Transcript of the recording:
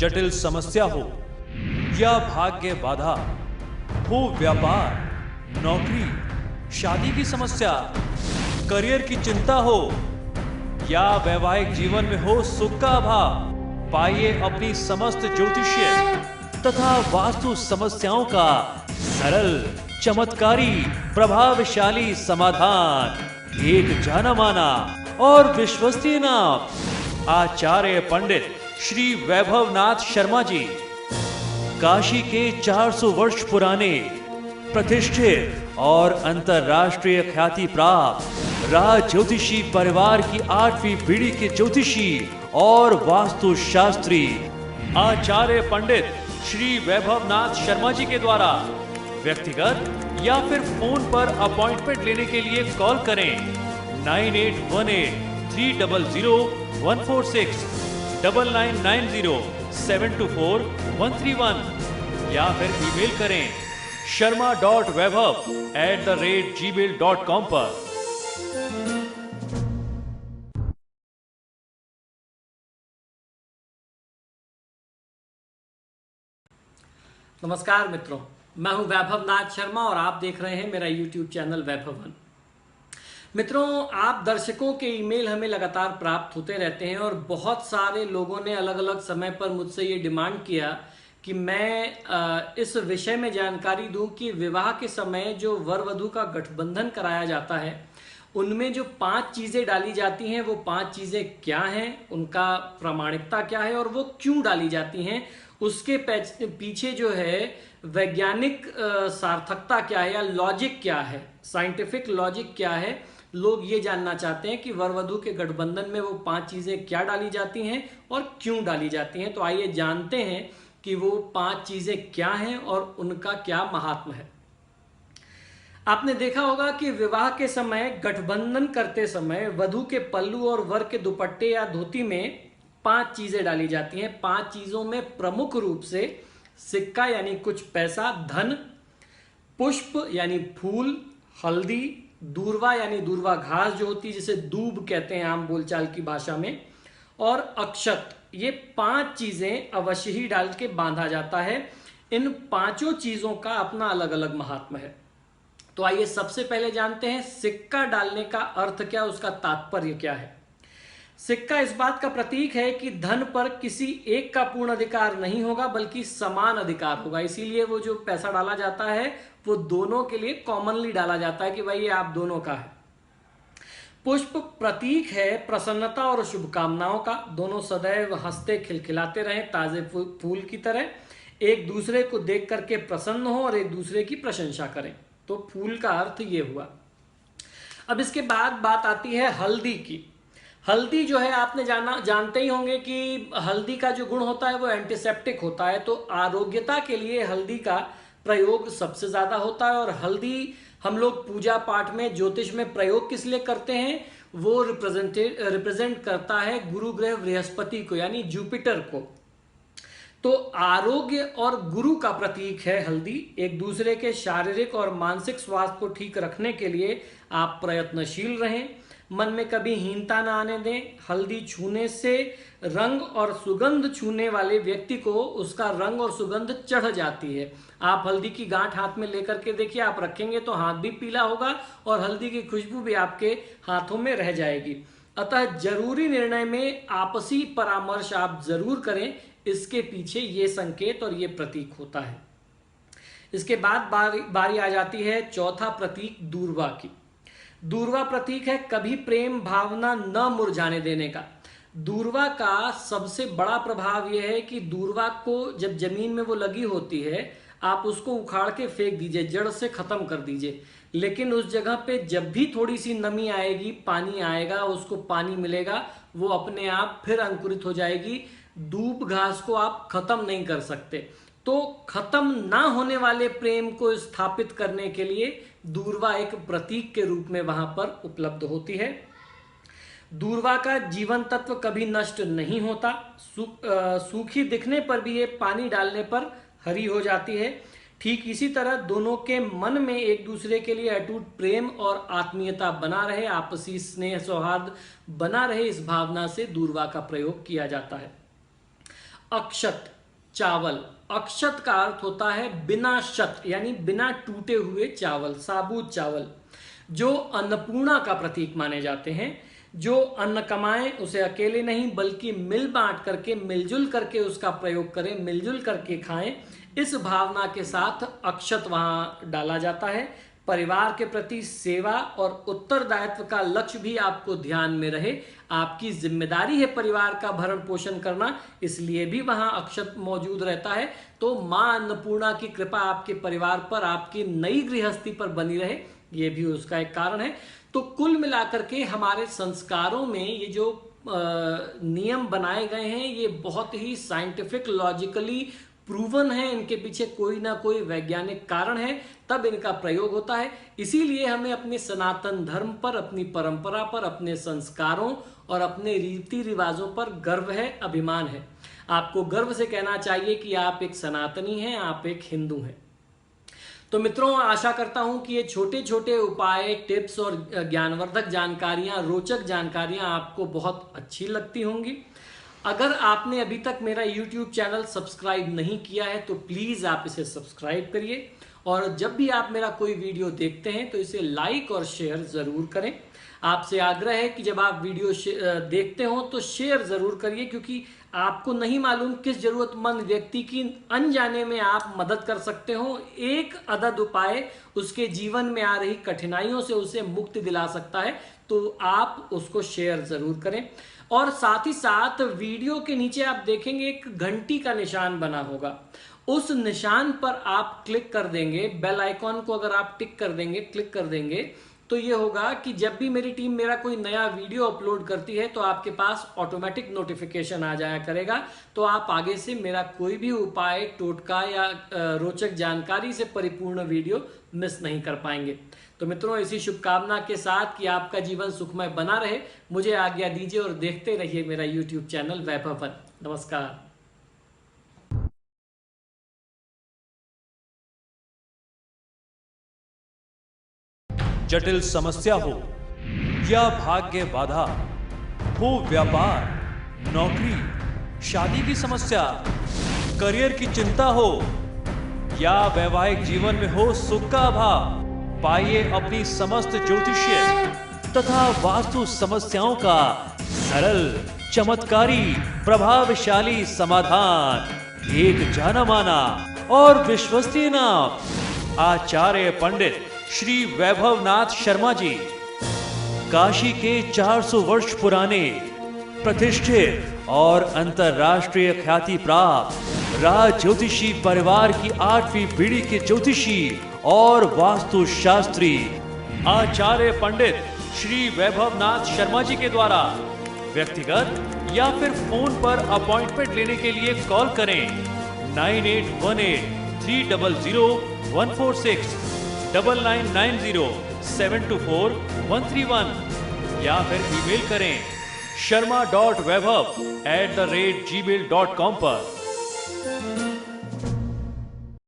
जटिल समस्या हो या भाग्य बाधा, हो व्यापार, नौकरी, शादी की समस्या, करियर की चिंता हो या वैवाहिक जीवन में हो सुख का अभाव, पाइए अपनी समस्त ज्योतिषीय तथा वास्तु समस्याओं का सरल, चमत्कारी, प्रभावशाली समाधान। एक जाना माना और विश्वसनीय नाम, आचार्य पंडित श्री वैभवनाथ शर्मा जी, काशी के 400 वर्ष पुराने प्रतिष्ठित और अंतरराष्ट्रीय ख्याति प्राप्त राज ज्योतिषी परिवार की 8वीं पीढ़ी के ज्योतिषी और वास्तु शास्त्री आचार्य पंडित श्री वैभवनाथ शर्मा जी के द्वारा व्यक्तिगत या फिर फोन पर अपॉइंटमेंट लेने के लिए कॉल करें 9818-300-146, 9990-724-131 या फिर ईमेल करें sharma.vaibhav@gmail.com पर। नमस्कार मित्रों, मैं हूं वैभवनाथ शर्मा और आप देख रहे हैं मेरा YouTube चैनल वैभवन। मित्रों, आप दर्शकों के ईमेल हमें लगातार प्राप्त होते रहते हैं और बहुत सारे लोगों ने अलग अलग समय पर मुझसे ये डिमांड किया कि मैं इस विषय में जानकारी दूं कि विवाह के समय जो वर वधू का गठबंधन कराया जाता है उनमें जो 5 चीजें डाली जाती हैं वो 5 चीजें क्या हैं, उनका प्रामाणिकता क्या है और वो क्यों डाली जाती हैं, उसके पीछे जो है वैज्ञानिक सार्थकता क्या है या लॉजिक क्या है, साइंटिफिक लॉजिक क्या है। लोग ये जानना चाहते हैं कि वर वधू के गठबंधन में वो 5 चीजें क्या डाली जाती हैं और क्यों डाली जाती हैं। तो आइए जानते हैं कि वो 5 चीजें क्या हैं और उनका क्या महात्म है। आपने देखा होगा कि विवाह के समय गठबंधन करते समय वधू के पल्लू और वर के दुपट्टे या धोती में 5 चीजें डाली जाती हैं। 5 चीजों में प्रमुख रूप से सिक्का यानी कुछ पैसा, धन, पुष्प यानी फूल, हल्दी, दूर्वा यानी दूर्वा घास जो होती है जिसे दूब कहते हैं आम बोलचाल की भाषा में, और अक्षत। ये 5 चीजें अवश्य ही डाल के बांधा जाता है। इन 5 चीजों का अपना अलग अलग महात्म है। तो आइए सबसे पहले जानते हैं सिक्का डालने का अर्थ क्या, उसका तात्पर्य क्या है। सिक्का इस बात का प्रतीक है कि धन पर किसी एक का पूर्ण अधिकार नहीं होगा बल्कि समान अधिकार होगा। इसीलिए वो जो पैसा डाला जाता है वो दोनों के लिए कॉमनली डाला जाता है कि भाई ये आप दोनों का है। पुष्प प्रतीक है प्रसन्नता और शुभकामनाओं का। दोनों सदैव हंसते खिलखिलाते रहें ताजे फूल की तरह, एक दूसरे को देख करके प्रसन्न हो और एक दूसरे की प्रशंसा करें। तो फूल का अर्थ ये हुआ। अब इसके बाद बात आती है हल्दी की। हल्दी जो है आपने जानते ही होंगे कि हल्दी का जो गुण होता है वो एंटीसेप्टिक होता है। तो आरोग्यता के लिए हल्दी का प्रयोग सबसे ज्यादा होता है। और हल्दी हम लोग पूजा पाठ में, ज्योतिष में प्रयोग किस लिए करते हैं, वो रिप्रेजेंट करता है गुरु ग्रह बृहस्पति को यानी जुपिटर को। तो आरोग्य और गुरु का प्रतीक है हल्दी। एक दूसरे के शारीरिक और मानसिक स्वास्थ्य को ठीक रखने के लिए आप प्रयत्नशील रहें, मन में कभी हीनता ना आने दें। हल्दी छूने से रंग और सुगंध छूने वाले व्यक्ति को उसका रंग और सुगंध चढ़ जाती है। आप हल्दी की गांठ हाथ में लेकर के देखिए, आप रखेंगे तो हाथ भी पीला होगा और हल्दी की खुशबू भी आपके हाथों में रह जाएगी। अतः जरूरी निर्णय में आपसी परामर्श आप जरूर करें, इसके पीछे ये संकेत और ये प्रतीक होता है। इसके बाद बारी आ जाती है चौथा प्रतीक दूर्वा की। दूर्वा प्रतीक है कभी प्रेम भावना न मुरझाने देने का। दूर्वा का सबसे बड़ा प्रभाव यह है कि दूर्वा को जब जमीन में वो लगी होती है आप उसको उखाड़ के फेंक दीजिए, जड़ से खत्म कर दीजिए। लेकिन उस जगह पे जब भी थोड़ी सी नमी आएगी, पानी आएगा, उसको पानी मिलेगा, वो अपने आप फिर अंकुरित हो जाएगी। दूब घास को आप खत्म नहीं कर सकते। तो खत्म ना होने वाले प्रेम को स्थापित करने के लिए दूर्वा एक प्रतीक के रूप में वहां पर उपलब्ध होती है। दूर्वा का जीवन तत्व कभी नष्ट नहीं होता। सूखी दिखने पर भी ये पानी डालने पर हरी हो जाती है। ठीक इसी तरह दोनों के मन में एक दूसरे के लिए अटूट प्रेम और आत्मीयता बना रहे, आपसी स्नेह सौहार्द बना रहे, इस भावना से दूर्वा का प्रयोग किया जाता है। अक्षत चावल। अक्षत का अर्थ होता है बिना शत, यानी बिना टूटे हुए चावल, साबुत चावल, जो अन्नपूर्णा का प्रतीक माने जाते हैं। जो अन्न कमाएं उसे अकेले नहीं बल्कि मिल बांट करके, मिलजुल करके उसका प्रयोग करें, मिलजुल करके खाएं, इस भावना के साथ अक्षत वहां डाला जाता है। परिवार के प्रति सेवा और उत्तरदायित्व का लक्ष्य भी आपको ध्यान में रहे, आपकी जिम्मेदारी है परिवार का भरण पोषण करना, इसलिए भी वहां अक्षत मौजूद रहता है। तो मां अन्नपूर्णा की कृपा आपके परिवार पर, आपकी नई गृहस्थी पर बनी रहे, ये भी उसका एक कारण है। तो कुल मिलाकर के हमारे संस्कारों में ये जो नियम बनाए गए हैं, ये बहुत ही साइंटिफिक, लॉजिकली प्रूवन है, इनके पीछे कोई ना कोई वैज्ञानिक कारण है, तब इनका प्रयोग होता है। इसीलिए हमें अपने सनातन धर्म पर, अपनी परंपरा पर, अपने संस्कारों और अपने रीति रिवाजों पर गर्व है, अभिमान है। आपको गर्व से कहना चाहिए कि आप एक सनातनी हैं, आप एक हिंदू हैं। तो मित्रों, आशा करता हूं कि ये छोटे छोटे उपाय, टिप्स और ज्ञानवर्धक जानकारियां, रोचक जानकारियां आपको बहुत अच्छी लगती होंगी। अगर आपने अभी तक मेरा YouTube चैनल सब्सक्राइब नहीं किया है तो प्लीज़ आप इसे सब्सक्राइब करिए, और जब भी आप मेरा कोई वीडियो देखते हैं तो इसे लाइक और शेयर ज़रूर करें। आपसे आग्रह है कि जब आप वीडियो देखते हो तो शेयर ज़रूर करिए, क्योंकि आपको नहीं मालूम किस ज़रूरतमंद व्यक्ति की अनजाने में आप मदद कर सकते हो। एक अदद उपाय उसके जीवन में आ रही कठिनाइयों से उसे मुक्ति दिला सकता है, तो आप उसको शेयर ज़रूर करें। और साथ ही साथ वीडियो के नीचे आप देखेंगे एक घंटी का निशान बना होगा, उस निशान पर आप क्लिक कर देंगे, बेल आइकॉन को अगर आप टिक कर देंगे, क्लिक कर देंगे, तो ये होगा कि जब भी मेरी टीम मेरा कोई नया वीडियो अपलोड करती है तो आपके पास ऑटोमेटिक नोटिफिकेशन आ जाया करेगा। तो आप आगे से मेरा कोई भी उपाय, टोटका या रोचक जानकारी से परिपूर्ण वीडियो मिस नहीं कर पाएंगे। तो मित्रों, इसी शुभकामना के साथ कि आपका जीवन सुखमय बना रहे, मुझे आज्ञा दीजिए और देखते रहिए मेरा YouTube चैनल वैभव वन। नमस्कार। जटिल समस्या हो या भाग्य बाधा, हो व्यापार, नौकरी, शादी की समस्या, करियर की चिंता हो या वैवाहिक जीवन में हो सुख का अभाव, पाइए अपनी समस्त ज्योतिषीय तथा वास्तु समस्याओं का सरल, चमत्कारी, प्रभावशाली समाधान। एक जाना माना और विश्वसनीय नाम, आचार्य पंडित श्री वैभवनाथ शर्मा जी, काशी के 400 वर्ष पुराने, प्रतिष्ठित और अंतरराष्ट्रीय ख्याति प्राप्त राज ज्योतिषी परिवार की 8वीं पीढ़ी के ज्योतिषी और वास्तु शास्त्री आचार्य पंडित श्री वैभवनाथ शर्मा जी के द्वारा व्यक्तिगत या फिर फोन पर अपॉइंटमेंट लेने के लिए कॉल करें 9818 300 146, 9990 724 131 या फिर ईमेल करें sharma.vaibhav@gmail.com पर।